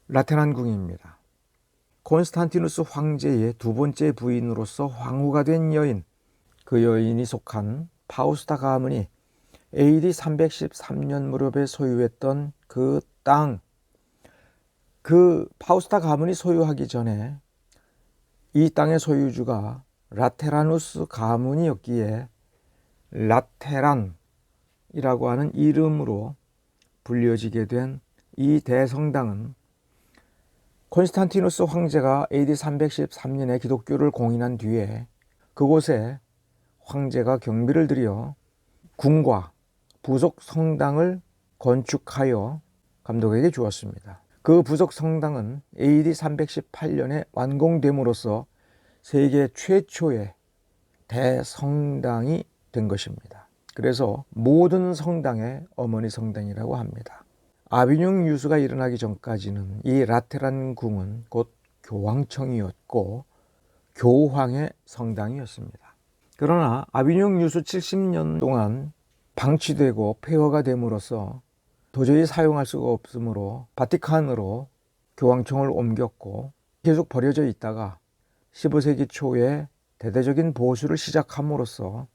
라테란 궁입니다. 콘스탄티누스 황제의 두 번째 부인으로서 황후가 된 여인, 그 여인이 속한 파우스타 가문이 AD 313년 무렵에 소유했던 그 땅, 그 파우스타 가문이 소유하기 전에 이 땅의 소유주가 라테라누스 가문이었기에 라테란이라고 하는 이름으로 불려지게 된 이 대성당은 콘스탄티누스 황제가 AD 313년에 기독교를 공인한 뒤에 그곳에 황제가 경비를 들여 궁과 부속 성당을 건축하여 감독에게 주었습니다. 그 부속 성당은 AD 318년에 완공됨으로써 세계 최초의 대성당이 된 것입니다. 그래서 모든 성당의 어머니 성당이라고 합니다. 아비뇽 유수가 일어나기 전까지는 이 라테란 궁은 곧 교황청이었고 교황의 성당이었습니다. 그러나 아비뇽 유수 70년 동안 방치되고 폐허가 됨으로써 도저히 사용할 수가 없으므로 바티칸으로 교황청을 옮겼고 계속 버려져 있다가 15세기 초에 대대적인 보수를 시작함으로써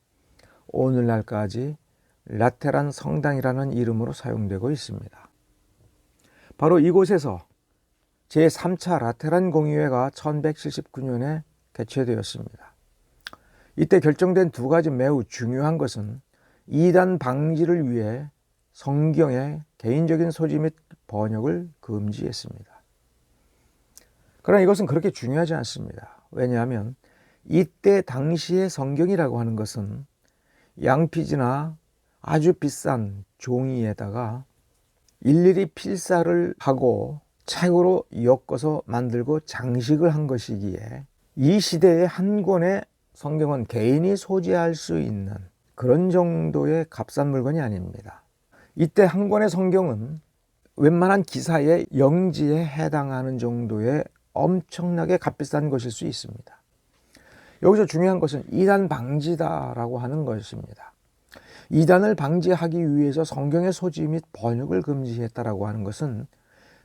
오늘날까지 라테란 성당이라는 이름으로 사용되고 있습니다. 바로 이곳에서 제3차 라테란 공의회가 1179년에 개최되었습니다. 이때 결정된 두 가지 매우 중요한 것은 이단 방지를 위해 성경의 개인적인 소지 및 번역을 금지했습니다. 그러나 이것은 그렇게 중요하지 않습니다. 왜냐하면 이때 당시의 성경이라고 하는 것은 양피지나 아주 비싼 종이에다가 일일이 필사를 하고 책으로 엮어서 만들고 장식을 한 것이기에 이 시대의 한 권의 성경은 개인이 소지할 수 있는 그런 정도의 값싼 물건이 아닙니다. 이때 한 권의 성경은 웬만한 기사의 영지에 해당하는 정도의 엄청나게 값비싼 것일 수 있습니다. 여기서 중요한 것은 이단 방지다라고 하는 것입니다. 이단을 방지하기 위해서 성경의 소지 및 번역을 금지했다라고 하는 것은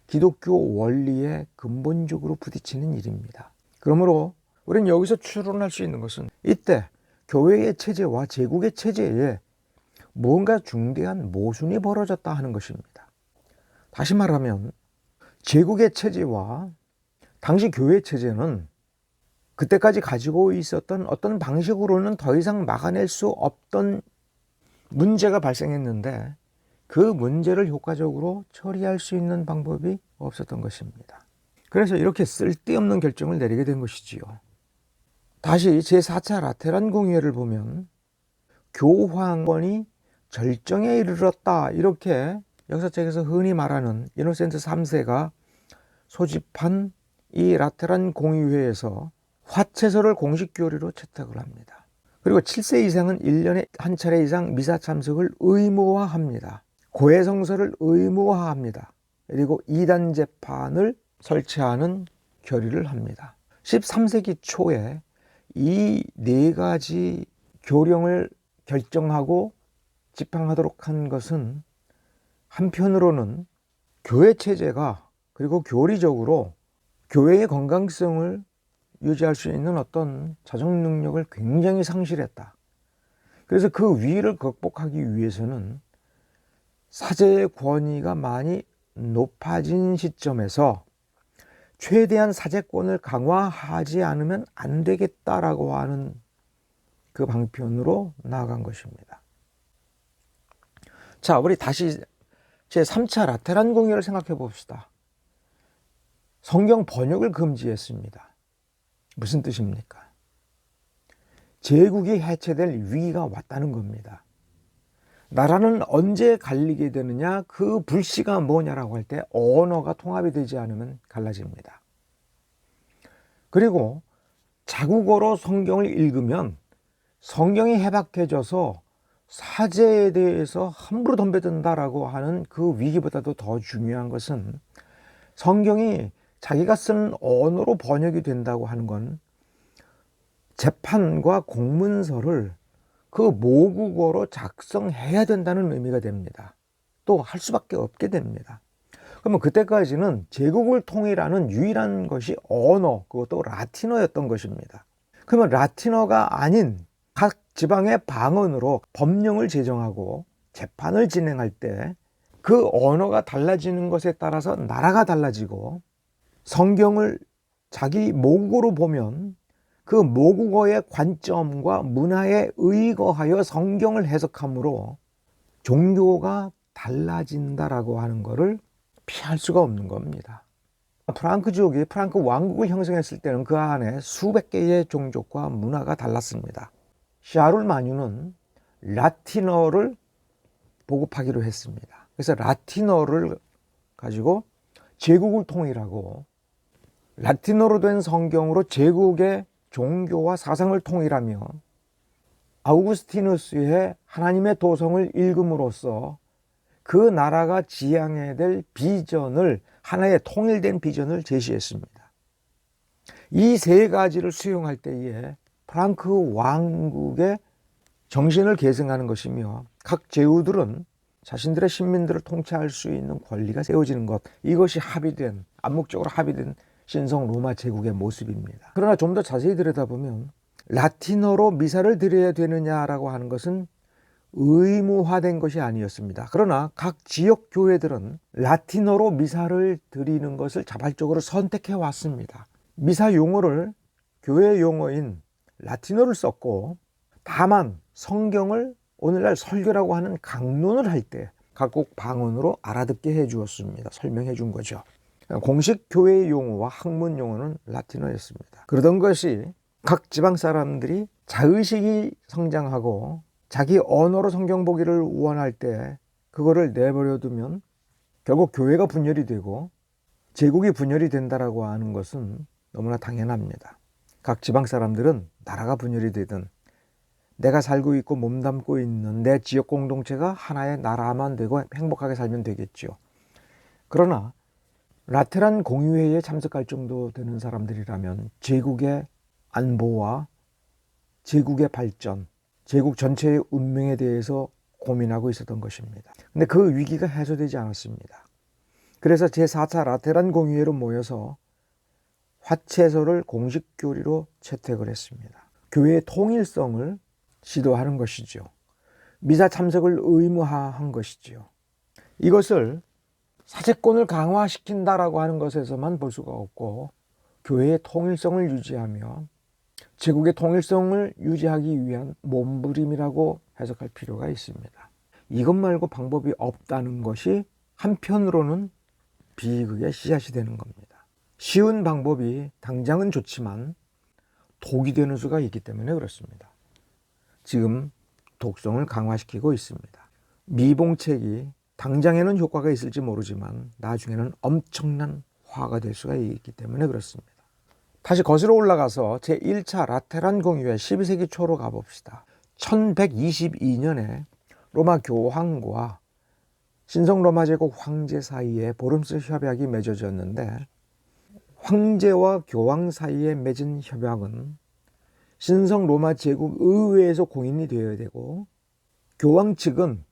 기독교 원리에 근본적으로 부딪히는 일입니다. 그러므로 우리는 여기서 추론할 수 있는 것은 이때 교회의 체제와 제국의 체제에 뭔가 중대한 모순이 벌어졌다 하는 것입니다. 다시 말하면 제국의 체제와 당시 교회 체제는 그때까지 가지고 있었던 어떤 방식으로는 더 이상 막아낼 수 없던 문제가 발생했는데 그 문제를 효과적으로 처리할 수 있는 방법이 없었던 것입니다. 그래서 이렇게 쓸데없는 결정을 내리게 된 것이지요. 다시 제4차 라테란 공의회를 보면 교황권이 절정에 이르렀다, 이렇게 역사책에서 흔히 말하는 이노센트 3세가 소집한 이 라테란 공의회에서 화채서를 공식 교리로 채택을 합니다. 그리고 7세 이상은 1년에 한 차례 이상 미사 참석을 의무화합니다. 고해성서를 의무화합니다. 그리고 이단 재판을 설치하는 결의를 합니다. 13세기 초에 이 네 가지 교령을 결정하고 집행하도록 한 것은 한편으로는 교회 체제가 그리고 교리적으로 교회의 건강성을 유지할 수 있는 어떤 자정 능력을 굉장히 상실했다. 그래서 그 위기를 극복하기 위해서는 사제의 권위가 많이 높아진 시점에서 최대한 사제권을 강화하지 않으면 안 되겠다라고 하는 그 방편으로 나아간 것입니다. 자, 우리 다시 제3차 라테란 공의를 생각해 봅시다. 성경 번역을 금지했습니다. 무슨 뜻입니까? 제국이 해체될 위기가 왔다는 겁니다. 나라는 언제 갈리게 되느냐? 그 불씨가 뭐냐라고 할 때 언어가 통합이 되지 않으면 갈라집니다. 그리고 자국어로 성경을 읽으면 성경이 해박해져서 사제에 대해서 함부로 덤벼든다라고 하는 그 위기보다도 더 중요한 것은 성경이 자기가 쓰는 언어로 번역이 된다고 하는 건 재판과 공문서를 그 모국어로 작성해야 된다는 의미가 됩니다. 또 할 수밖에 없게 됩니다. 그러면 그때까지는 제국을 통일하는 유일한 것이 언어, 그것도 라틴어였던 것입니다. 그러면 라틴어가 아닌 각 지방의 방언으로 법령을 제정하고 재판을 진행할 때 그 언어가 달라지는 것에 따라서 나라가 달라지고, 성경을 자기 모국어로 보면 그 모국어의 관점과 문화에 의거하여 성경을 해석하므로 종교가 달라진다라고 하는 것을 피할 수가 없는 겁니다. 프랑크족이 프랑크 왕국을 형성했을 때는 그 안에 수백 개의 종족과 문화가 달랐습니다. 샤를마뉴는 라틴어를 보급하기로 했습니다. 그래서 라틴어를 가지고 제국을 통일하고, 라틴어로 된 성경으로 제국의 종교와 사상을 통일하며, 아우구스티누스의 하나님의 도성을 읽음으로써 그 나라가 지향해야 될 비전을, 하나의 통일된 비전을 제시했습니다. 이 세 가지를 수용할 때에 프랑크 왕국의 정신을 계승하는 것이며, 각 제후들은 자신들의 신민들을 통치할 수 있는 권리가 세워지는 것, 이것이 합의된, 암묵적으로 합의된 신성 로마 제국의 모습입니다. 그러나 좀 더 자세히 들여다보면 라틴어로 미사를 드려야 되느냐라고 하는 것은 의무화된 것이 아니었습니다. 그러나 각 지역 교회들은 라틴어로 미사를 드리는 것을 자발적으로 선택해 왔습니다. 미사 용어를 교회 용어인 라틴어를 썼고, 다만 성경을 오늘날 설교라고 하는 강론을 할 때 각국 방언으로 알아듣게 해 주었습니다. 설명해 준 거죠. 공식 교회 용어와 학문 용어는 라틴어였습니다. 그러던 것이 각 지방 사람들이 자의식이 성장하고 자기 언어로 성경 보기를 원할 때 그거를 내버려 두면 결국 교회가 분열이 되고 제국이 분열이 된다라고 하는 것은 너무나 당연합니다. 각 지방 사람들은 나라가 분열이 되든 내가 살고 있고 몸담고 있는 내 지역 공동체가 하나의 나라만 되고 행복하게 살면 되겠죠. 그러나 라테란 공의회에 참석할 정도 되는 사람들이라면 제국의 안보와 제국의 발전, 제국 전체의 운명에 대해서 고민하고 있었던 것입니다. 근데 그 위기가 해소되지 않았습니다. 그래서 제4차 라테란 공의회로 모여서 화채서를 공식 교리로 채택을 했습니다. 교회의 통일성을 시도하는 것이죠. 미사 참석을 의무화한 것이죠. 이것을 사제권을 강화시킨다라고 하는 것에서만 볼 수가 없고, 교회의 통일성을 유지하며 제국의 통일성을 유지하기 위한 몸부림이라고 해석할 필요가 있습니다. 이것 말고 방법이 없다는 것이 한편으로는 비극의 씨앗이 되는 겁니다. 쉬운 방법이 당장은 좋지만 독이 되는 수가 있기 때문에 그렇습니다. 지금 독성을 강화시키고 있습니다. 미봉책이 당장에는 효과가 있을지 모르지만 나중에는 엄청난 화가 될 수가 있기 때문에 그렇습니다. 다시 거슬러 올라가서 제1차 라테란 공의회 12세기 초로 가봅시다. 1122년에 로마 교황과 신성 로마 제국 황제 사이에 보름스 협약이 맺어졌는데, 황제와 교황 사이에 맺은 협약은 신성 로마 제국 의회에서 공인이 되어야 되고, 교황 측은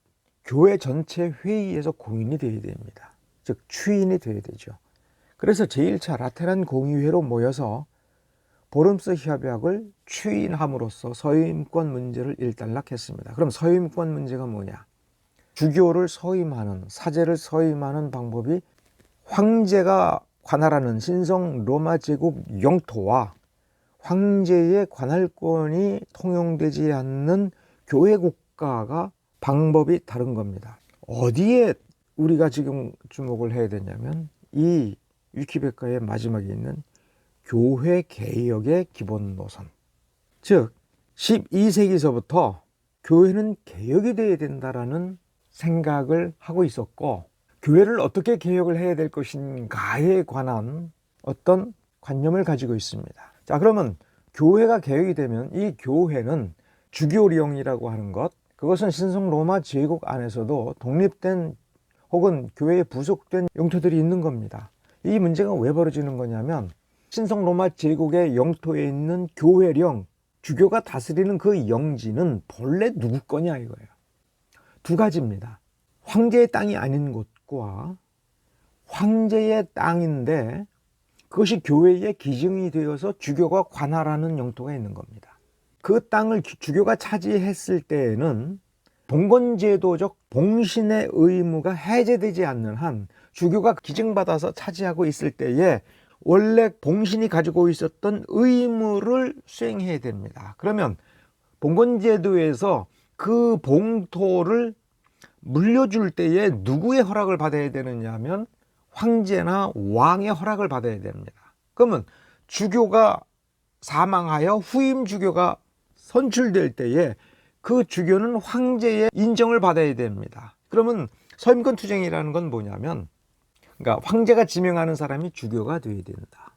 교회 전체 회의에서 공인이 되어야 됩니다. 즉 추인이 되어야 되죠. 그래서 제1차 라테란 공의회로 모여서 보름스 협약을 추인함으로써 서임권 문제를 일단락했습니다. 그럼 서임권 문제가 뭐냐? 주교를 서임하는, 사제를 서임하는 방법이 황제가 관할하는 신성 로마 제국 영토와 황제의 관할권이 통용되지 않는 교회 국가가 방법이 다른 겁니다. 어디에 우리가 지금 주목을 해야 되냐면 이 위키백과의 마지막에 있는 교회 개혁의 기본 노선, 즉 12세기서부터 교회는 개혁이 되어야 된다라는 생각을 하고 있었고, 교회를 어떻게 개혁을 해야 될 것인가에 관한 어떤 관념을 가지고 있습니다. 자, 그러면 교회가 개혁이 되면 이 교회는 주교령이라고 하는 것, 그것은 신성 로마 제국 안에서도 독립된 혹은 교회에 부속된 영토들이 있는 겁니다. 이 문제가 왜 벌어지는 거냐면 신성 로마 제국의 영토에 있는 교회령, 주교가 다스리는 그 영지는 본래 누구 거냐 이거예요. 두 가지입니다. 황제의 땅이 아닌 곳과 황제의 땅인데 그것이 교회의 기증이 되어서 주교가 관할하는 영토가 있는 겁니다. 그 땅을 주교가 차지했을 때에는 봉건제도적 봉신의 의무가 해제되지 않는 한 주교가 기증받아서 차지하고 있을 때에 원래 봉신이 가지고 있었던 의무를 수행해야 됩니다. 그러면 봉건제도에서 그 봉토를 물려줄 때에 누구의 허락을 받아야 되느냐 하면 황제나 왕의 허락을 받아야 됩니다. 그러면 주교가 사망하여 후임 주교가 선출될 때에 그 주교는 황제의 인정을 받아야 됩니다. 그러면 서임권투쟁이라는 건 뭐냐면, 그러니까 황제가 지명하는 사람이 주교가 돼야 된다.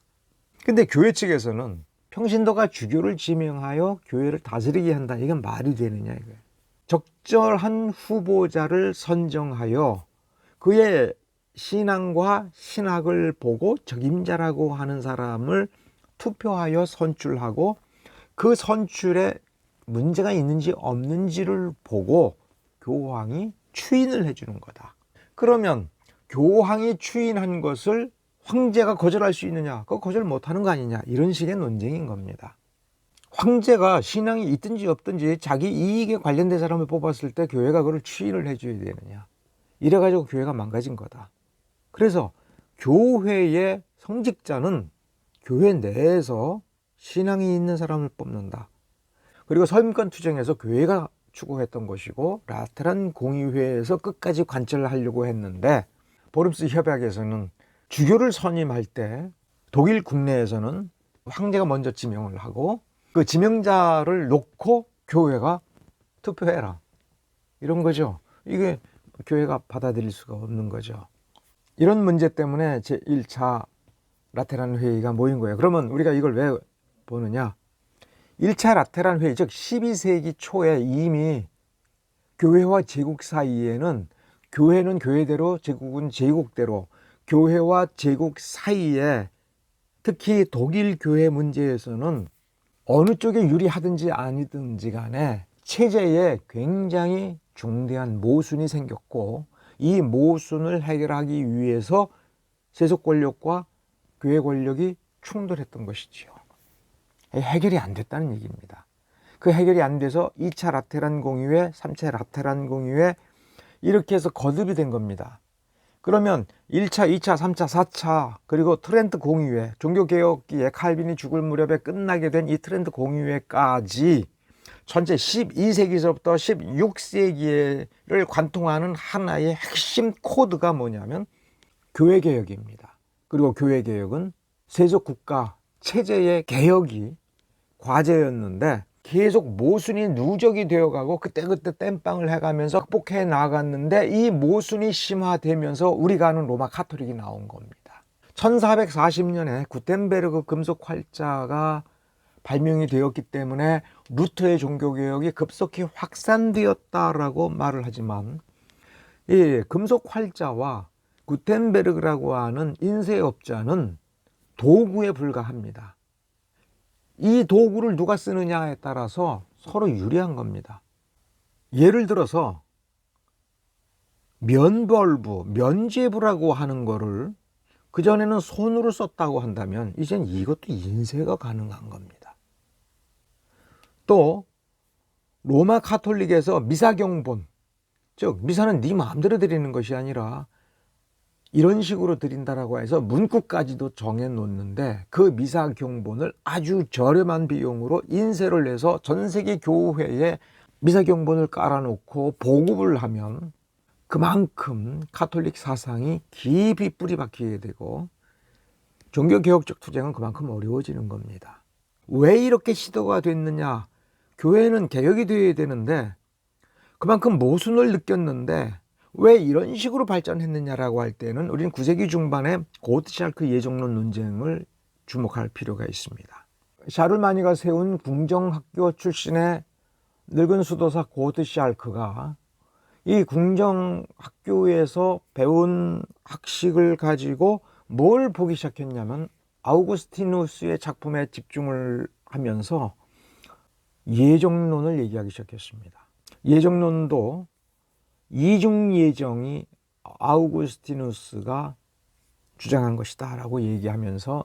근데 교회 측에서는 평신도가 주교를 지명하여 교회를 다스리게 한다. 이건 말이 되느냐 이거예요. 적절한 후보자를 선정하여 그의 신앙과 신학을 보고 적임자라고 하는 사람을 투표하여 선출하고 그 선출에 문제가 있는지 없는지를 보고 교황이 추인을 해주는 거다. 그러면 교황이 추인한 것을 황제가 거절할 수 있느냐? 그거 거절 못하는 거 아니냐? 이런 식의 논쟁인 겁니다. 황제가 신앙이 있든지 없든지 자기 이익에 관련된 사람을 뽑았을 때 교회가 그걸 추인을 해줘야 되느냐? 이래가지고 교회가 망가진 거다. 그래서 교회의 성직자는 교회 내에서 신앙이 있는 사람을 뽑는다. 그리고 서임권 투쟁에서 교회가 추구했던 것이고 라테란 공의회에서 끝까지 관철하려고 했는데 보름스 협약에서는 주교를 선임할 때 독일 국내에서는 황제가 먼저 지명을 하고 그 지명자를 놓고 교회가 투표해라 이런 거죠. 이게 교회가 받아들일 수가 없는 거죠. 이런 문제 때문에 제1차 라테란 회의가 모인 거예요. 그러면 우리가 이걸 왜 보느냐? 1차 라테란 회의, 즉 12세기 초에 이미 교회와 제국 사이에는 교회는 교회대로 제국은 제국대로 교회와 제국 사이에 특히 독일 교회 문제에서는 어느 쪽에 유리하든지 아니든지 간에 체제에 굉장히 중대한 모순이 생겼고 이 모순을 해결하기 위해서 세속 권력과 교회 권력이 충돌했던 것이지요. 해결이 안 됐다는 얘기입니다. 그 해결이 안 돼서 2차 라테란 공의회, 3차 라테란 공의회 이렇게 해서 거듭이 된 겁니다. 그러면 1차, 2차, 3차, 4차 그리고 트렌트 공의회, 종교개혁기에 칼빈이 죽을 무렵에 끝나게 된 이 트렌트 공의회까지 전체 12세기서부터 16세기를 관통하는 하나의 핵심 코드가 뭐냐면 교회개혁입니다. 그리고 교회개혁은 세속국가 체제의 개혁이 과제였는데 계속 모순이 누적이 되어가고 그때그때 땜빵을 해가면서 극복해 나갔는데 이 모순이 심화되면서 우리가 아는 로마 카톨릭이 나온 겁니다. 1440년에 구텐베르그 금속 활자가 발명이 되었기 때문에 루터의 종교개혁이 급속히 확산되었다라고 말을 하지만 이 금속 활자와 구텐베르그라고 하는 인쇄업자는 도구에 불과합니다. 이 도구를 누가 쓰느냐에 따라서 서로 유리한 겁니다. 예를 들어서 면벌부, 면죄부라고 하는 거를 그전에는 손으로 썼다고 한다면 이젠 이것도 인쇄가 가능한 겁니다. 또 로마 카톨릭에서 미사경본, 즉 미사는 네 마음대로 드리는 것이 아니라 이런 식으로 드린다라고 해서 문구까지도 정해 놓는데 그 미사 경본을 아주 저렴한 비용으로 인쇄를 해서 전 세계 교회에 미사 경본을 깔아놓고 보급을 하면 그만큼 카톨릭 사상이 깊이 뿌리 박히게 되고 종교개혁적 투쟁은 그만큼 어려워지는 겁니다. 왜 이렇게 시도가 됐느냐? 교회는 개혁이 되어야 되는데 그만큼 모순을 느꼈는데 왜 이런 식으로 발전했느냐라고 할 때는 우리는 9세기 중반에 고트샬크 예정론 논쟁을 주목할 필요가 있습니다. 샤를마니가 세운 궁정학교 출신의 늙은 수도사 고트샬크가 이 궁정학교에서 배운 학식을 가지고 뭘 보기 시작했냐면 아우구스티누스의 작품에 집중을 하면서 예정론을 얘기하기 시작했습니다. 예정론도 이중예정이 아우구스티누스가 주장한 것이다 라고 얘기하면서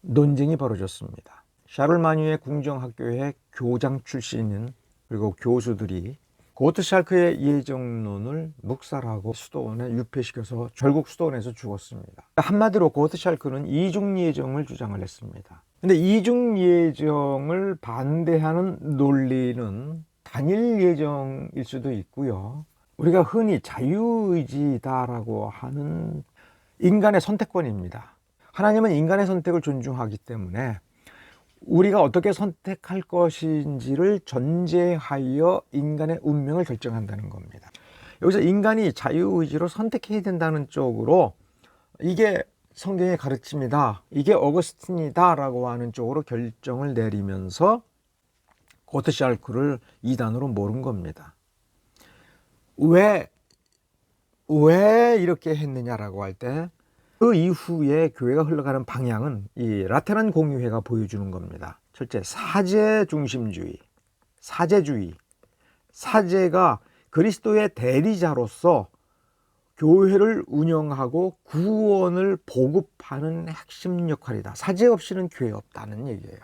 논쟁이 벌어졌습니다. 샤를마뉴의 궁정학교의 교장 출신인 그리고 교수들이 고트샬크의 예정론을 묵살하고 수도원에 유폐시켜서 결국 수도원에서 죽었습니다. 한마디로 고트샬크는 이중예정을 주장을 했습니다. 근데 이중예정을 반대하는 논리는 단일 예정일 수도 있고요. 우리가 흔히 자유의지다라고 하는 인간의 선택권입니다. 하나님은 인간의 선택을 존중하기 때문에 우리가 어떻게 선택할 것인지를 전제하여 인간의 운명을 결정한다는 겁니다. 여기서 인간이 자유의지로 선택해야 된다는 쪽으로 이게 성경의 가르침이다, 이게 어거스틴이다 라고 하는 쪽으로 결정을 내리면서 고트샬크를 이단으로 모른 겁니다. 왜 이렇게 했느냐라고 할 때 그 이후에 교회가 흘러가는 방향은 이 라테란 공의회가 보여주는 겁니다. 첫째, 사제 중심주의, 사제주의. 사제가 그리스도의 대리자로서 교회를 운영하고 구원을 보급하는 핵심 역할이다. 사제 없이는 교회 없다는 얘기예요.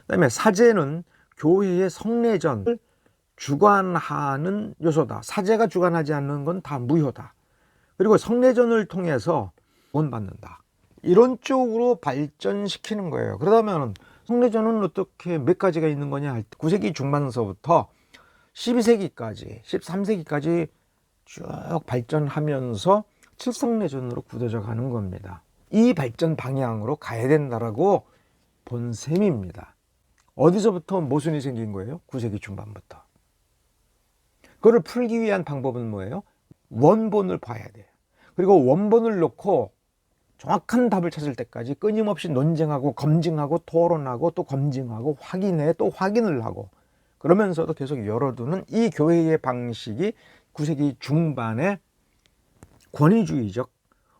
그다음에 사제는 교회의 성례전을 주관하는 요소다. 사제가 주관하지 않는 건 다 무효다. 그리고 성례전을 통해서 구원받는다. 이런 쪽으로 발전시키는 거예요. 그러다면 성례전은 어떻게 몇 가지가 있는 거냐 할 때 9세기 중반서부터 12세기까지 13세기까지 쭉 발전하면서 칠성례전으로 굳어져 가는 겁니다. 이 발전 방향으로 가야 된다라고 본 셈입니다. 어디서부터 모순이 생긴 거예요? 9세기 중반부터. 그걸 풀기 위한 방법은 뭐예요? 원본을 봐야 돼요. 그리고 원본을 놓고 정확한 답을 찾을 때까지 끊임없이 논쟁하고 검증하고 토론하고 또 검증하고 확인해 또 확인을 하고 그러면서도 계속 열어두는 이 교회의 방식이 9세기 중반에 권위주의적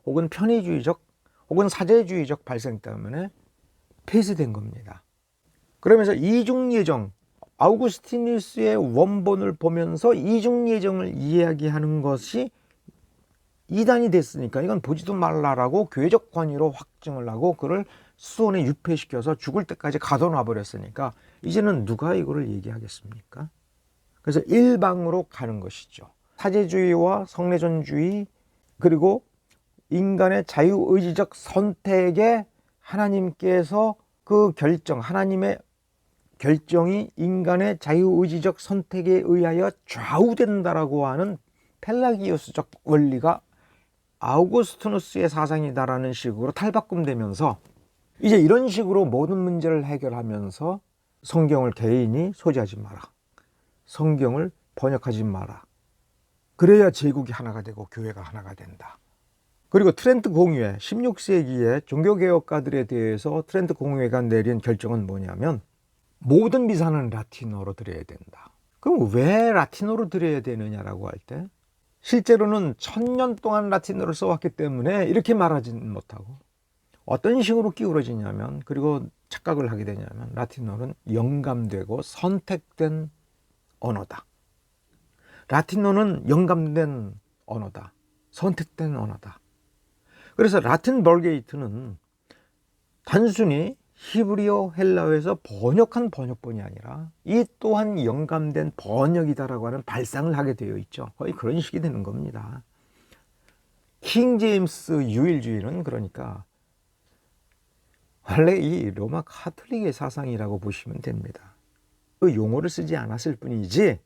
혹은 편의주의적 혹은 사제주의적 발생 때문에 폐쇄된 겁니다. 그러면서 이중예정, 아우구스티누스의 원본을 보면서 이중예정을 이야기하는 것이 이단이 됐으니까 이건 보지도 말라라고 교회적 권위로 확증을 하고 그를 수원에 유폐시켜서 죽을 때까지 가둬놔 버렸으니까 이제는 누가 이거를 얘기하겠습니까? 그래서 일방으로 가는 것이죠. 사제주의와 성례전주의 그리고 인간의 자유의지적 선택에 하나님께서 그 결정, 하나님의 결정이 인간의 자유의지적 선택에 의하여 좌우된다라고 하는 펠라기우스적 원리가 아우구스티누스의 사상이다라는 식으로 탈바꿈되면서 이제 이런 식으로 모든 문제를 해결하면서 성경을 개인이 소지하지 마라. 성경을 번역하지 마라. 그래야 제국이 하나가 되고 교회가 하나가 된다. 그리고 트렌트 공의회, 16세기의 종교개혁가들에 대해서 트렌트 공의회가 내린 결정은 뭐냐면 모든 미사는 라틴어로 드려야 된다. 그럼 왜 라틴어로 드려야 되느냐라고 할 때 실제로는 1000년 동안 라틴어를 써왔기 때문에 이렇게 말하지는 못하고 어떤 식으로 기울어지냐면 그리고 착각을 하게 되냐면 라틴어는 영감되고 선택된 언어다. 라틴어는 영감된 언어다. 선택된 언어다. 그래서 라틴 벌게이트는 단순히 히브리어 헬라어에서 번역한 번역본이 아니라 이 또한 영감된 번역이다라고 하는 발상을 하게 되어 있죠. 거의 그런 식이 되는 겁니다. 킹 제임스 유일주의는 그러니까 원래 이 로마 카톨릭의 사상이라고 보시면 됩니다. 그 용어를 쓰지 않았을 뿐이지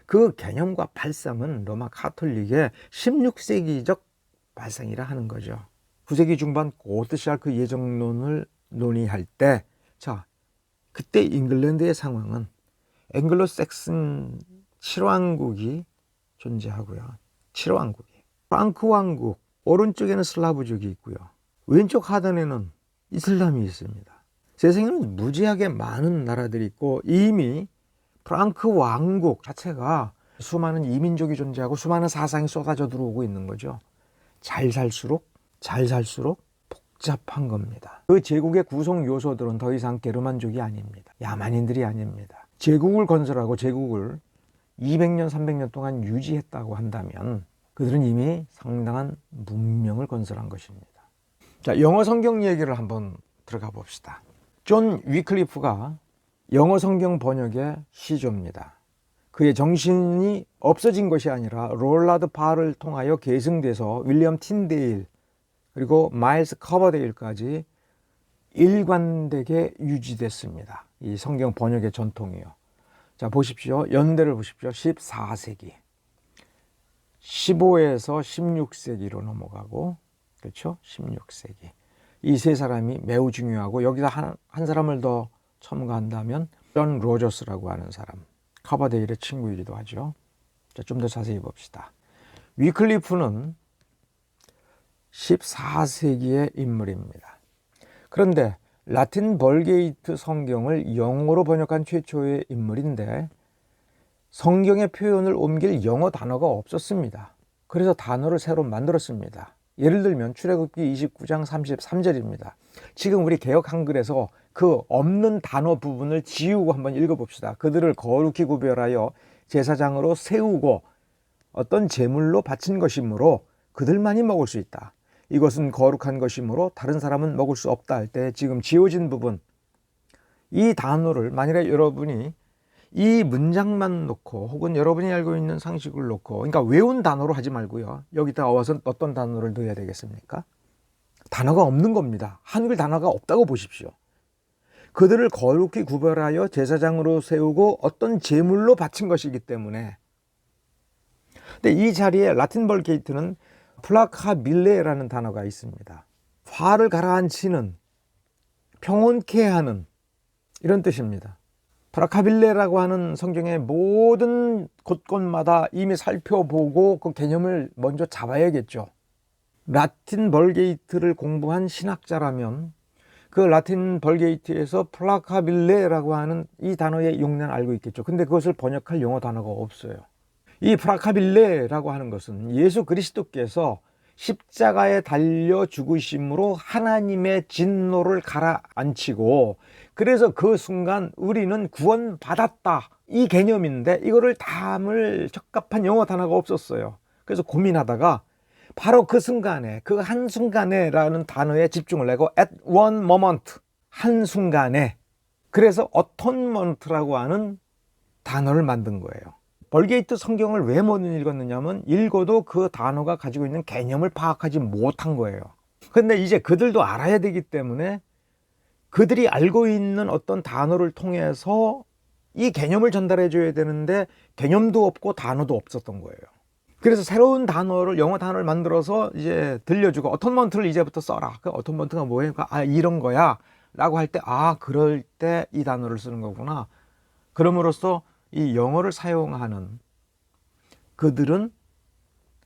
그 개념과 발상은 로마 카톨릭의 16세기적 발상이라 하는 거죠. 9세기 중반 고트샬크 예정론을 논의할 때, 자, 그때 잉글랜드의 상황은 앵글로색슨 7왕국이 존재하고요. 7왕국이. 프랑크 왕국, 오른쪽에는 슬라브족이 있고요. 왼쪽 하단에는 이슬람이 있습니다. 세상에는 무지하게 많은 나라들이 있고 이미 프랑크 왕국 자체가 수많은 이민족이 존재하고 수많은 사상이 쏟아져 들어오고 있는 거죠. 잘 살수록 복잡한 겁니다. 그 제국의 구성 요소들은 더 이상 게르만족이 아닙니다. 야만인들이 아닙니다. 제국을 건설하고 제국을 200년, 300년 동안 유지했다고 한다면 그들은 이미 상당한 문명을 건설한 것입니다. 자, 영어 성경 얘기를 한번 들어가 봅시다. 존 위클리프가 영어 성경 번역의 시조입니다. 그의 정신이 없어진 것이 아니라 롤라드 바를 통하여 계승돼서 윌리엄 틴데일 그리고 마일스 커버데일까지 일관되게 유지됐습니다. 이 성경 번역의 전통이요. 자, 보십시오. 연대를 보십시오. 14세기. 15에서 16세기로 넘어가고, 그렇죠? 16세기. 이 세 사람이 매우 중요하고, 여기서 한 사람을 더 첨가한다면 존 로저스라고 하는 사람, 커버데일의 친구이기도 하죠. 자, 좀 더 자세히 봅시다. 위클리프는 14세기의 인물입니다. 그런데 라틴 벌게이트 성경을 영어로 번역한 최초의 인물인데 성경의 표현을 옮길 영어 단어가 없었습니다. 그래서 단어를 새로 만들었습니다. 예를 들면 출애굽기 29장 33절입니다. 지금 우리 개역 한글에서 그 없는 단어 부분을 지우고 한번 읽어봅시다. 그들을 거룩히 구별하여 제사장으로 세우고 어떤 제물로 바친 것이므로 그들만이 먹을 수 있다. 이것은 거룩한 것이므로 다른 사람은 먹을 수 없다 할 때 지금 지워진 부분, 이 단어를 만일에 여러분이 이 문장만 놓고 혹은 여러분이 알고 있는 상식을 놓고, 그러니까 외운 단어로 하지 말고요. 여기다 와서 어떤 단어를 넣어야 되겠습니까? 단어가 없는 겁니다. 한글 단어가 없다고 보십시오. 그들을 거룩히 구별하여 제사장으로 세우고 어떤 제물로 바친 것이기 때문에. 근데 이 자리에 라틴 벌게이트는 플라카빌레라는 단어가 있습니다. 화를 가라앉히는, 평온케 하는 이런 뜻입니다. 플라카빌레라고 하는 성경의 모든 곳곳마다 이미 살펴보고 그 개념을 먼저 잡아야겠죠. 라틴 벌게이트를 공부한 신학자라면 그 라틴 벌게이트에서 플라카빌레라고 하는 이 단어의 용례는 알고 있겠죠. 근데 그것을 번역할 영어 단어가 없어요. 이 플라카빌레라고 하는 것은 예수 그리스도께서 십자가에 달려 죽으심으로 하나님의 진노를 가라앉히고, 그래서 그 순간 우리는 구원받았다, 이 개념인데 이거를 담을 적합한 영어 단어가 없었어요. 그래서 고민하다가 바로 그 순간에, 그 한순간에 라는 단어에 집중을 내고 at one moment, 한순간에, 그래서 atonement라고 하는 단어를 만든 거예요. 벌게이트 성경을 왜 못 읽었느냐면 읽어도 그 단어가 가지고 있는 개념을 파악하지 못한 거예요. 근데 이제 그들도 알아야 되기 때문에 그들이 알고 있는 어떤 단어를 통해서 이 개념을 전달해 줘야 되는데 개념도 없고 단어도 없었던 거예요. 그래서 새로운 단어를, 영어 단어를 만들어서 이제 들려주고, 어톤먼트를 이제부터 써라. 그 어톤먼트가 뭐예요? 아, 이런 거야 라고 할 때, 아, 그럴 때 이 단어를 쓰는 거구나. 그럼으로써 이 영어를 사용하는 그들은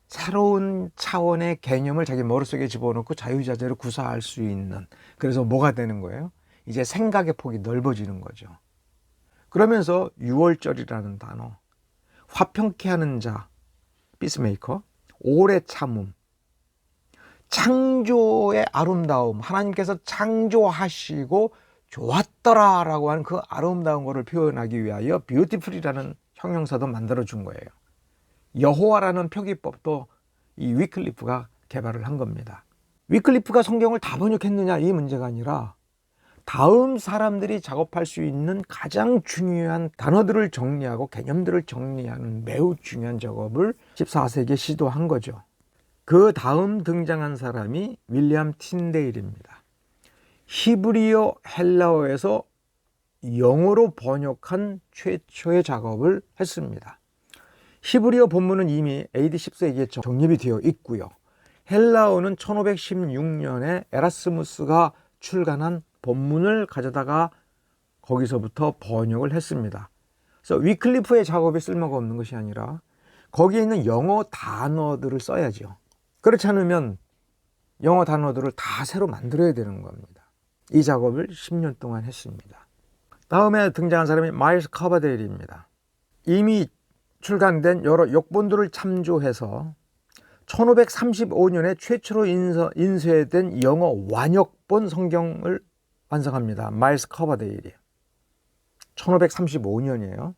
새로운 차원의 개념을 자기 머릿속에 집어넣고 자유자재로 구사할 수 있는, 그래서 뭐가 되는 거예요? 이제 생각의 폭이 넓어지는 거죠. 그러면서 유월절이라는 단어, 화평케 하는 자, 피스메이커, 오래 참음, 창조의 아름다움, 하나님께서 창조하시고 좋았더라 라고 하는 그 아름다운 것을 표현하기 위하여 뷰티풀이라는 형용사도 만들어 준 거예요. 여호와라는 표기법도 이 위클리프가 개발을 한 겁니다. 위클리프가 성경을 다 번역했느냐, 이 문제가 아니라 다음 사람들이 작업할 수 있는 가장 중요한 단어들을 정리하고 개념들을 정리하는 매우 중요한 작업을 14세기에 시도한 거죠. 그 다음 등장한 사람이 윌리엄 틴데일입니다. 히브리어 헬라어에서 영어로 번역한 최초의 작업을 했습니다. 히브리어 본문은 이미 AD 10세기에 정립이 되어 있고요. 헬라어는 1516년에 에라스무스가 출간한 본문을 가져다가 거기서부터 번역을 했습니다. 그래서 위클리프의 작업에 쓸모가 없는 것이 아니라 거기에 있는 영어 단어들을 써야죠. 그렇지 않으면 영어 단어들을 다 새로 만들어야 되는 겁니다. 이 작업을 10년 동안 했습니다. 다음에 등장한 사람이 마일스 커버데일입니다. 이미 출간된 여러 역본들을 참조해서 1535년에 최초로 인쇄된 영어 완역본 성경을 완성합니다. 마일스 커버데일이 1535년이에요.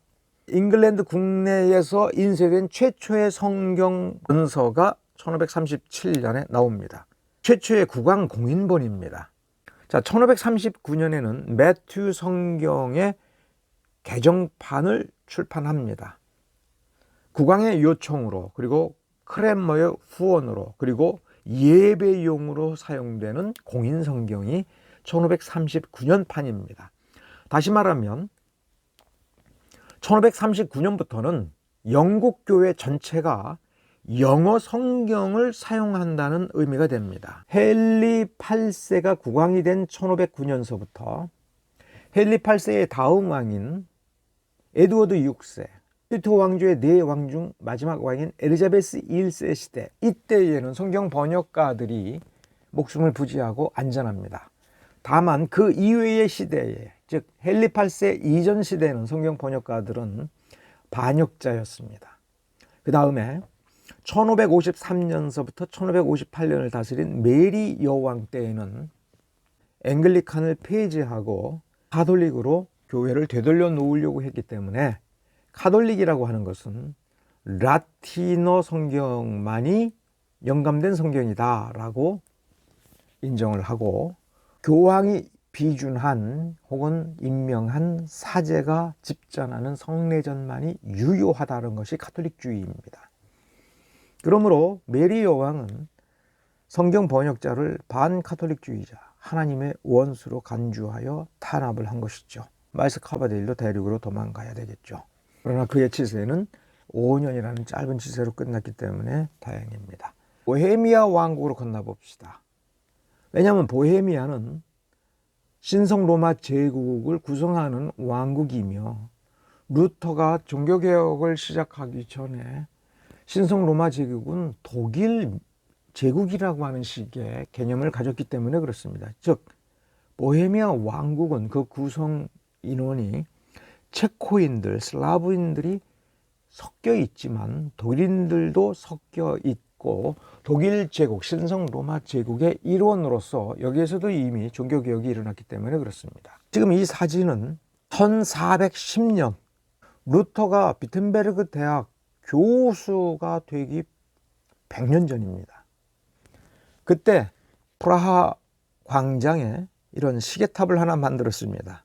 잉글랜드 국내에서 인쇄된 최초의 성경 문서가 1537년에 나옵니다. 최초의 국왕 공인본입니다. 자, 1539년에는 매튜 성경의 개정판을 출판합니다. 국왕의 요청으로, 그리고 크랜머의 후원으로, 그리고 예배용으로 사용되는 공인성경이 1539년 판입니다. 다시 말하면 1539년부터는 영국 교회 전체가 영어 성경을 사용한다는 의미가 됩니다. 헨리 8세가 국왕이 된 1509년서부터 헨리 8세의 다음 왕인 에드워드 6세, 스튜어트 왕조의 4왕 중 마지막 왕인 엘리자베스 1세 시대, 이때에는 성경 번역가들이 목숨을 부지하고 안전합니다. 다만 그 이외의 시대에, 즉 헨리 8세 이전 시대에는 성경 번역가들은 반역자였습니다. 그 다음에 1553년서부터 1558년을 다스린 메리 여왕 때에는 앵글리칸을 폐지하고 가톨릭으로 교회를 되돌려 놓으려고 했기 때문에 가톨릭이라고 하는 것은 라틴어 성경만이 영감된 성경이다 라고 인정을 하고, 교황이 비준한 혹은 임명한 사제가 집전하는 성례전만이 유효하다는 것이 가톨릭주의입니다. 그러므로 메리 여왕은 성경 번역자를 반카톨릭주의자, 하나님의 원수로 간주하여 탄압을 한 것이죠. 마이스 카바데일도 대륙으로 도망가야 되겠죠. 그러나 그의 치세는 5년이라는 짧은 치세로 끝났기 때문에 다행입니다. 보헤미아 왕국으로 건너봅시다. 왜냐하면 보헤미아는 신성 로마 제국을 구성하는 왕국이며, 루터가 종교개혁을 시작하기 전에 신성 로마 제국은 독일 제국이라고 하는 식의 개념을 가졌기 때문에 그렇습니다. 즉 보헤미아 왕국은 그 구성 인원이 체코인들, 슬라브인들이 섞여 있지만 독일인들도 섞여 있고, 독일 제국, 신성 로마 제국의 일원으로서 여기에서도 이미 종교개혁이 일어났기 때문에 그렇습니다. 지금 이 사진은 1410년 루터가 비텐베르그 대학 교수가 되기 100년 전입니다. 그때 프라하 광장에 이런 시계탑을 하나 만들었습니다.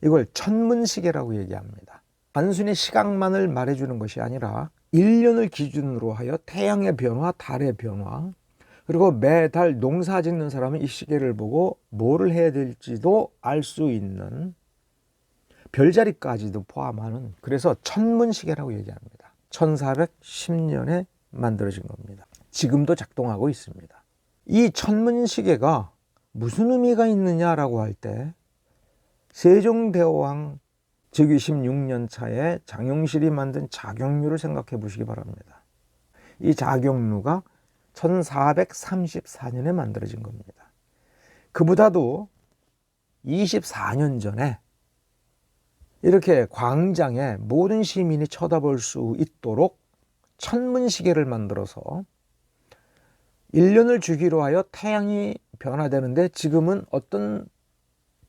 이걸 천문시계라고 얘기합니다. 단순히 시각만을 말해주는 것이 아니라 1년을 기준으로 하여 태양의 변화, 달의 변화, 그리고 매달 농사 짓는 사람은 이 시계를 보고 뭐를 해야 될지도 알 수 있는 별자리까지도 포함하는, 그래서 천문시계라고 얘기합니다. 1410년에 만들어진 겁니다. 지금도 작동하고 있습니다. 이 천문시계가 무슨 의미가 있느냐라고 할 때, 세종대왕 즉위 16년 차에 장용실이 만든 자경루를 생각해 보시기 바랍니다. 이 자경루가 1434년에 만들어진 겁니다. 그보다도 24년 전에 이렇게 광장에 모든 시민이 쳐다볼 수 있도록 천문시계를 만들어서 1년을 주기로 하여 태양이 변화되는데, 지금은 어떤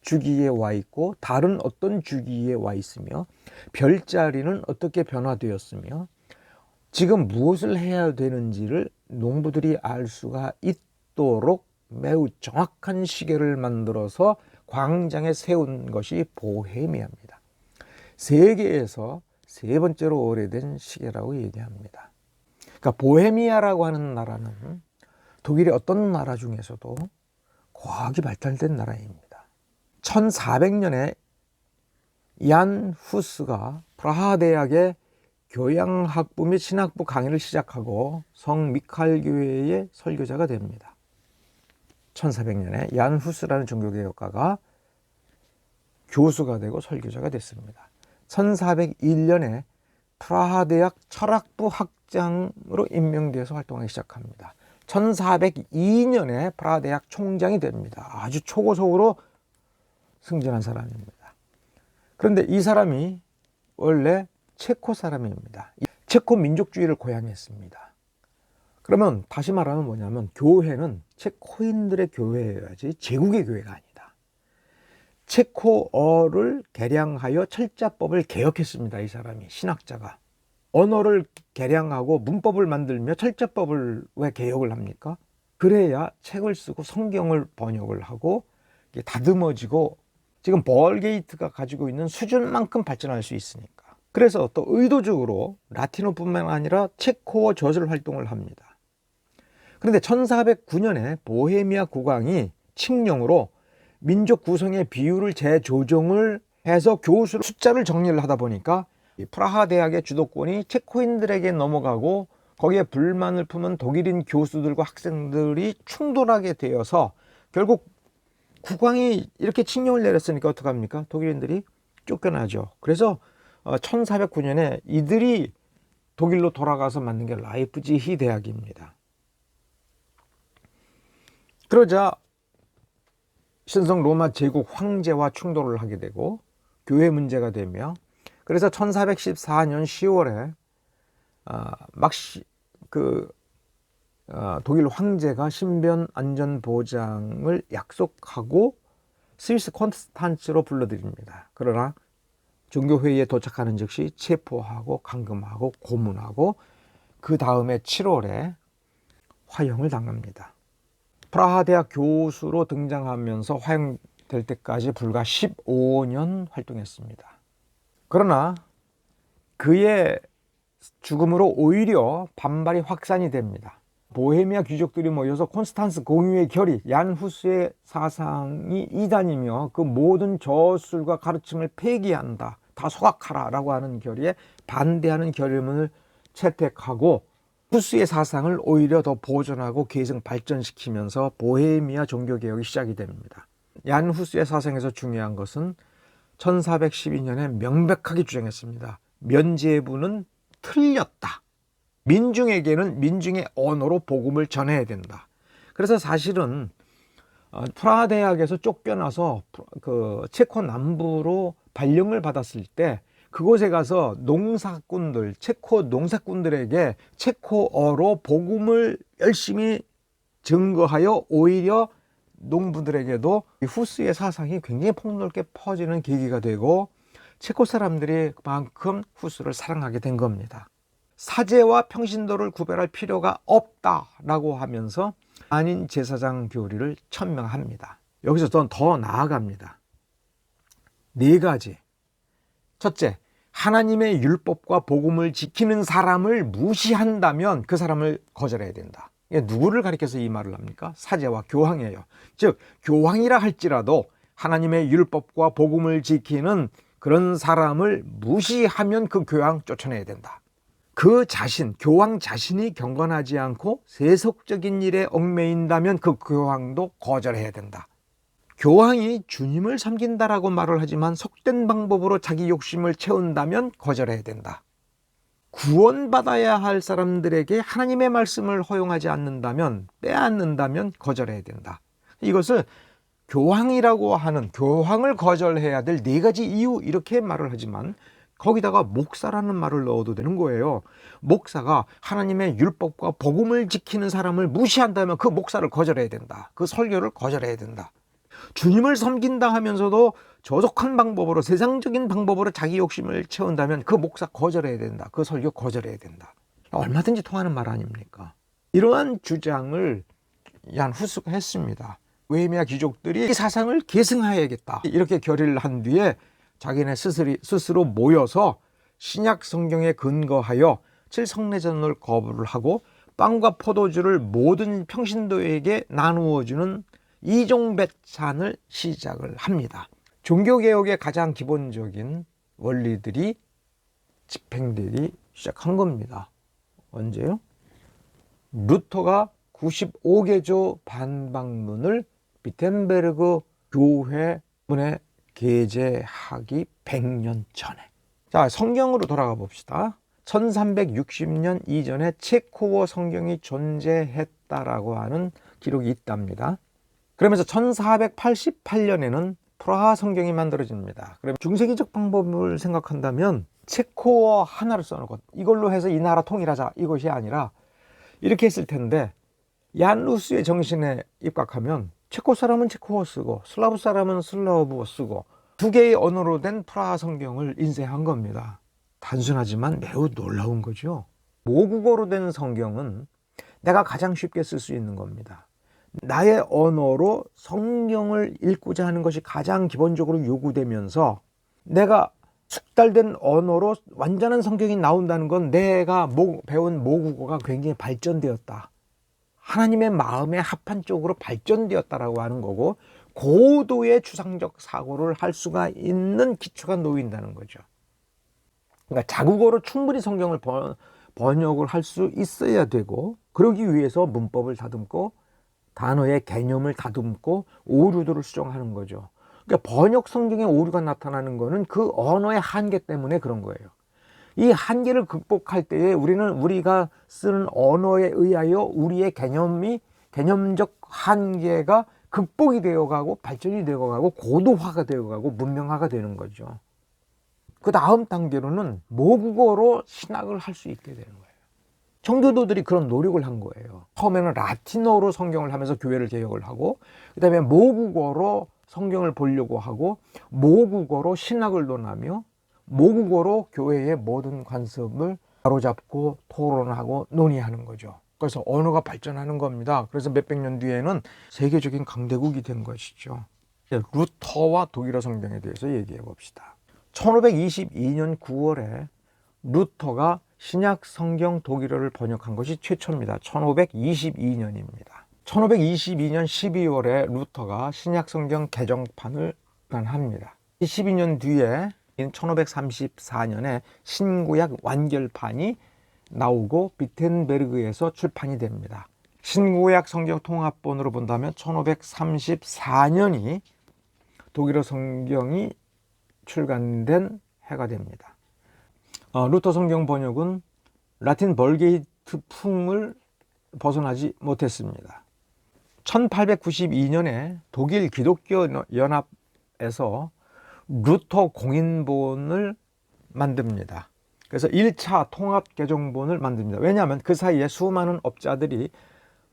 주기에 와 있고 달은 어떤 주기에 와 있으며 별자리는 어떻게 변화되었으며 지금 무엇을 해야 되는지를 농부들이 알 수가 있도록 매우 정확한 시계를 만들어서 광장에 세운 것이 보헤미아입니다. 세계에서 세 번째로 오래된 시계라고 얘기합니다. 그러니까 보헤미아라고 하는 나라는 독일의 어떤 나라 중에서도 과학이 발달된 나라입니다. 1400년에 얀 후스가 프라하 대학의 교양학부 및 신학부 강의를 시작하고 성 미칼 교회의 설교자가 됩니다. 1400년에 얀 후스라는 종교개혁가가 교수가 되고 설교자가 됐습니다. 1401년에 프라하 대학 철학부 학장으로 임명되어서 활동하기 시작합니다. 1402년에 프라하 대학 총장이 됩니다. 아주 초고속으로 승진한 사람입니다. 그런데 이 사람이 원래 체코 사람입니다. 체코 민족주의를 고향했습니다. 그러면 다시 말하면 뭐냐면, 교회는 체코인들의 교회여야지 제국의 교회가 아니다. 체코어를 개량하여 철자법을 개혁했습니다. 이 사람이, 신학자가. 언어를 개량하고 문법을 만들며 철자법을 왜 개혁을 합니까? 그래야 책을 쓰고 성경을 번역을 하고 이게 다듬어지고 지금 벌게이트가 가지고 있는 수준만큼 발전할 수 있으니까. 그래서 또 의도적으로 라틴어뿐만 아니라 체코어 저술 활동을 합니다. 그런데 1409년에 보헤미아 국왕이 칙령으로 민족 구성의 비율을 재조정을 해서 교수 숫자를 정리를 하다 보니까 프라하 대학의 주도권이 체코인들에게 넘어가고 거기에 불만을 품은 독일인 교수들과 학생들이 충돌하게 되어서 결국 국왕이 이렇게 칙령을 내렸으니까 어떡합니까? 독일인들이 쫓겨나죠. 그래서 1409년에 이들이 독일로 돌아가서 만든 게 라이프치히 대학입니다. 그러자 신성 로마 제국 황제와 충돌을 하게 되고 교회 문제가 되며, 그래서 1414년 10월에 독일 황제가 신변 안전 보장을 약속하고 스위스 콘스탄츠로 불러들입니다. 그러나 종교회의에 도착하는 즉시 체포하고 감금하고 고문하고 그 다음에 7월에 화형을 당합니다. 프라하 대학 교수로 등장하면서 화형될 때까지 불과 15년 활동했습니다. 그러나 그의 죽음으로 오히려 반발이 확산이 됩니다. 보헤미아 귀족들이 모여서 콘스탄스 공유의 결의, 얀 후스의 사상이 이단이며 그 모든 저술과 가르침을 폐기한다, 다 소각하라 라고 하는 결의에 반대하는 결의문을 채택하고 후스의 사상을 오히려 더 보존하고 계승 발전시키면서 보헤미아 종교개혁이 시작이 됩니다. 얀 후스의 사상에서 중요한 것은 1412년에 명백하게 주장했습니다. 면죄부는 틀렸다. 민중에게는 민중의 언어로 복음을 전해야 된다. 그래서 사실은 프라하 대학에서 쫓겨나서 그 체코 남부로 발령을 받았을 때 그곳에 가서 농사꾼들, 체코 농사꾼들에게 체코어로 복음을 열심히 증거하여 오히려 농부들에게도 후스의 사상이 굉장히 폭넓게 퍼지는 계기가 되고 체코 사람들이 그만큼 후스를 사랑하게 된 겁니다. 사제와 평신도를 구별할 필요가 없다라고 하면서 안인 제사장 교리를 천명합니다. 여기서 더 나아갑니다. 4가지. 첫째, 하나님의 율법과 복음을 지키는 사람을 무시한다면 그 사람을 거절해야 된다. 이게 누구를 가리켜서 이 말을 합니까? 사제와 교황이에요. 즉 교황이라 할지라도 하나님의 율법과 복음을 지키는 그런 사람을 무시하면 그 교황 쫓아내야 된다. 그 자신, 교황 자신이 경건하지 않고 세속적인 일에 얽매인다면 그 교황도 거절해야 된다. 교황이 주님을 섬긴다라고 말을 하지만 속된 방법으로 자기 욕심을 채운다면 거절해야 된다. 구원받아야 할 사람들에게 하나님의 말씀을 허용하지 않는다면, 빼앗는다면 거절해야 된다. 이것을 교황이라고 하는, 교황을 거절해야 될 4가지 이유, 이렇게 말을 하지만 거기다가 목사라는 말을 넣어도 되는 거예요. 목사가 하나님의 율법과 복음을 지키는 사람을 무시한다면 그 목사를 거절해야 된다. 그 설교를 거절해야 된다. 주님을 섬긴다 하면서도 저속한 방법으로, 세상적인 방법으로 자기 욕심을 채운다면 그 목사 거절해야 된다. 그 설교 거절해야 된다. 얼마든지 통하는 말 아닙니까? 이러한 주장을 얀 후스가 했습니다. 보헤미아 귀족들이 이 사상을 계승해야겠다, 이렇게 결의를 한 뒤에 자기네 스스로 모여서 신약 성경에 근거하여 7성례전을 거부를 하고 빵과 포도주를 모든 평신도에게 나누어 주는 이종배찬을 시작을 합니다. 종교개혁의 가장 기본적인 원리들이 집행되기 시작한 겁니다. 언제요? 루터가 95개조 반박문을 비텐베르그 교회 문에 게재하기 100년 전에. 자, 성경으로 돌아가 봅시다. 1360년 이전에 체코어 성경이 존재했다라고 하는 기록이 있답니다. 그러면서 1488년에는 프라하 성경이 만들어집니다. 그럼 중세기적 방법을 생각한다면 체코어 하나를 써놓고 이걸로 해서 이 나라 통일하자, 이것이 아니라 이렇게 했을 텐데, 얀 후스의 정신에 입각하면 체코 사람은 체코어 쓰고 슬라브 사람은 슬라브어 쓰고 2개의 언어로 된 프라하 성경을 인쇄한 겁니다. 단순하지만 매우 놀라운 거죠. 모국어로 된 성경은 내가 가장 쉽게 쓸 수 있는 겁니다. 나의 언어로 성경을 읽고자 하는 것이 가장 기본적으로 요구되면서 내가 숙달된 언어로 완전한 성경이 나온다는 건 내가 배운 모국어가 굉장히 발전되었다. 하나님의 마음에 합한 쪽으로 발전되었다라고 하는 거고, 고도의 추상적 사고를 할 수가 있는 기초가 놓인다는 거죠. 그러니까 자국어로 충분히 성경을 번역을 할 수 있어야 되고, 그러기 위해서 문법을 다듬고 단어의 개념을 다듬고 오류들을 수정하는 거죠. 그러니까 번역 성경에 오류가 나타나는 거는 그 언어의 한계 때문에 그런 거예요. 이 한계를 극복할 때에 우리가 쓰는 언어에 의하여 우리의 개념적 한계가 극복이 되어가고 발전이 되어가고 고도화가 되어가고 문명화가 되는 거죠. 그 다음 단계로는 모국어로 신학을 할 수 있게 되는 거예요. 청교도들이 그런 노력을 한 거예요. 처음에는 라틴어로 성경을 하면서 교회를 개혁을 하고, 그 다음에 모국어로 성경을 보려고 하고, 모국어로 신학을 논하며 모국어로 교회의 모든 관습을 바로잡고 토론하고 논의하는 거죠. 그래서 언어가 발전하는 겁니다. 그래서 몇백 년 뒤에는 세계적인 강대국이 된 것이죠. 루터와 독일어 성경에 대해서 얘기해 봅시다. 1522년 9월에 루터가 신약 성경 독일어를 번역한 것이 최초입니다. 1522년입니다. 1522년 12월에 루터가 신약 성경 개정판을 합니다. 12년 뒤에 1534년에 신구약 완결판이 나오고 비텐베르그에서 출판이 됩니다. 신구약 성경 통합본으로 본다면 1534년이 독일어 성경이 출간된 해가 됩니다. 루터 성경 번역은 라틴 벌게이트 풍을 벗어나지 못했습니다. 1892년에 독일 기독교 연합에서 루터 공인본을 만듭니다. 그래서 1차 통합 개정본을 만듭니다. 왜냐하면 그 사이에 수많은 업자들이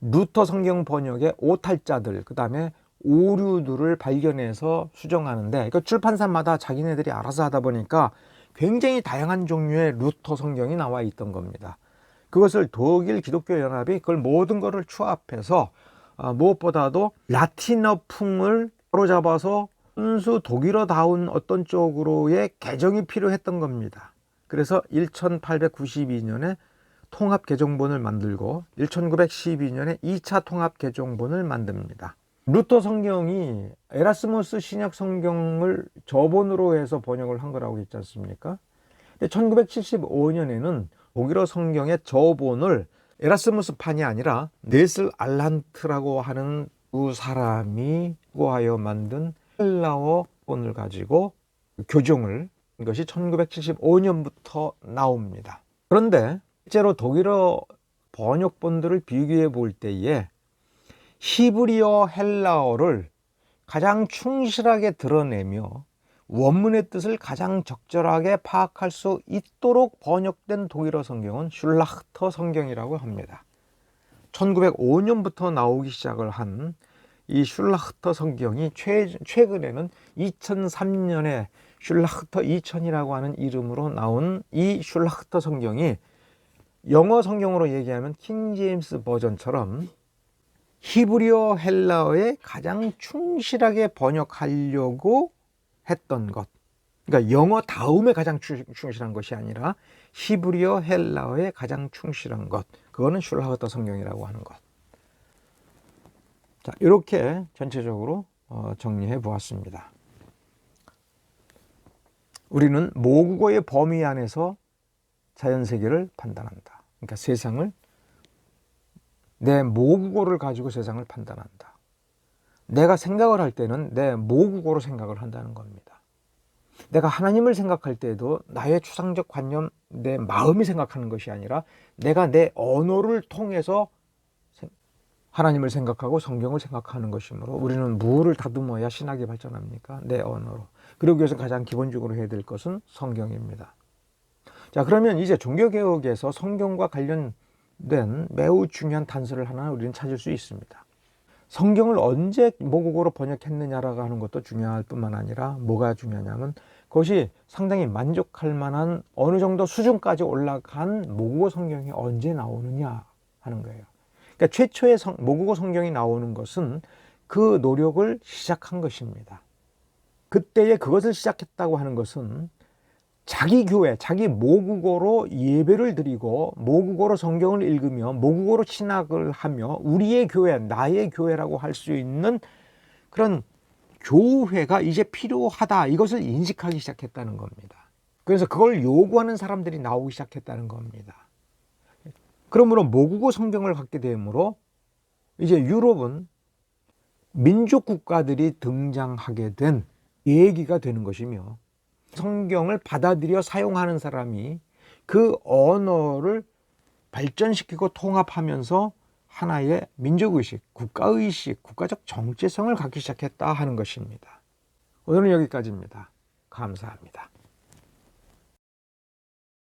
루터 성경 번역의 오탈자들, 그 다음에 오류들을 발견해서 수정하는데, 그러니까 출판사마다 자기네들이 알아서 하다 보니까 굉장히 다양한 종류의 루터 성경이 나와 있던 겁니다. 그것을 독일 기독교 연합이 그걸 모든 것을 추합해서 무엇보다도 라틴어풍을 사로잡아서 순수 독일어다운 어떤 쪽으로의 개정이 필요했던 겁니다. 그래서 1892년에 통합 개정본을 만들고 1912년에 2차 통합 개정본을 만듭니다. 루터 성경이 에라스무스 신약 성경을 저본으로 해서 번역을 한 거라고 했지 않습니까? 1975년에는 독일어 성경의 저본을 에라스무스판이 아니라 네슬 알란트라고 하는 두 사람이 고하여 만든 헬라어 본을 가지고 교정을 한 것이 1975년부터 나옵니다. 그런데 실제로 독일어 번역본들을 비교해 볼 때에 히브리어 헬라어를 가장 충실하게 드러내며 원문의 뜻을 가장 적절하게 파악할 수 있도록 번역된 독일어 성경은 슐라흐터 성경이라고 합니다. 1905년부터 나오기 시작을 한 이 슐라흐터 성경이 최근에는 2003년에 슐라흐터 2000이라고 하는 이름으로 나온 이 슐라흐터 성경이 영어 성경으로 얘기하면 킹 제임스 버전처럼 히브리어 헬라어에 가장 충실하게 번역하려고 했던 것, 그러니까 영어 다음에 가장 충실한 것이 아니라 히브리어 헬라어에 가장 충실한 것, 그거는 슐라흐터 성경이라고 하는 것. 자, 이렇게 전체적으로 정리해 보았습니다. 우리는 모국어의 범위 안에서 자연세계를 판단한다. 그러니까 세상을, 내 모국어를 가지고 세상을 판단한다. 내가 생각을 할 때는 내 모국어로 생각을 한다는 겁니다. 내가 하나님을 생각할 때도 나의 추상적 관념, 내 마음이 생각하는 것이 아니라 내가 내 언어를 통해서 하나님을 생각하고 성경을 생각하는 것이므로 우리는 무엇을 다듬어야 신학이 발전합니까? 내 언어로. 그러기 위해서 가장 기본적으로 해야 될 것은 성경입니다. 자, 그러면 이제 종교개혁에서 성경과 관련된 매우 중요한 단서를 하나 우리는 찾을 수 있습니다. 성경을 언제 모국어로 번역했느냐라고 하는 것도 중요할 뿐만 아니라 뭐가 중요하냐면 그것이 상당히 만족할 만한 어느 정도 수준까지 올라간 모국어 성경이 언제 나오느냐 하는 거예요. 그러니까 최초의 모국어 성경이 나오는 것은 그 노력을 시작한 것입니다. 그때에 그것을 시작했다고 하는 것은 자기 교회, 자기 모국어로 예배를 드리고 모국어로 성경을 읽으며 모국어로 신학을 하며 우리의 교회, 나의 교회라고 할 수 있는 그런 교회가 이제 필요하다, 이것을 인식하기 시작했다는 겁니다. 그래서 그걸 요구하는 사람들이 나오기 시작했다는 겁니다. 그러므로 모국어 성경을 갖게 되므로 이제 유럽은 민족 국가들이 등장하게 된 계기가 되는 것이며, 성경을 받아들여 사용하는 사람이 그 언어를 발전시키고 통합하면서 하나의 민족의식, 국가의식, 국가적 정체성을 갖기 시작했다 하는 것입니다. 오늘은 여기까지입니다. 감사합니다.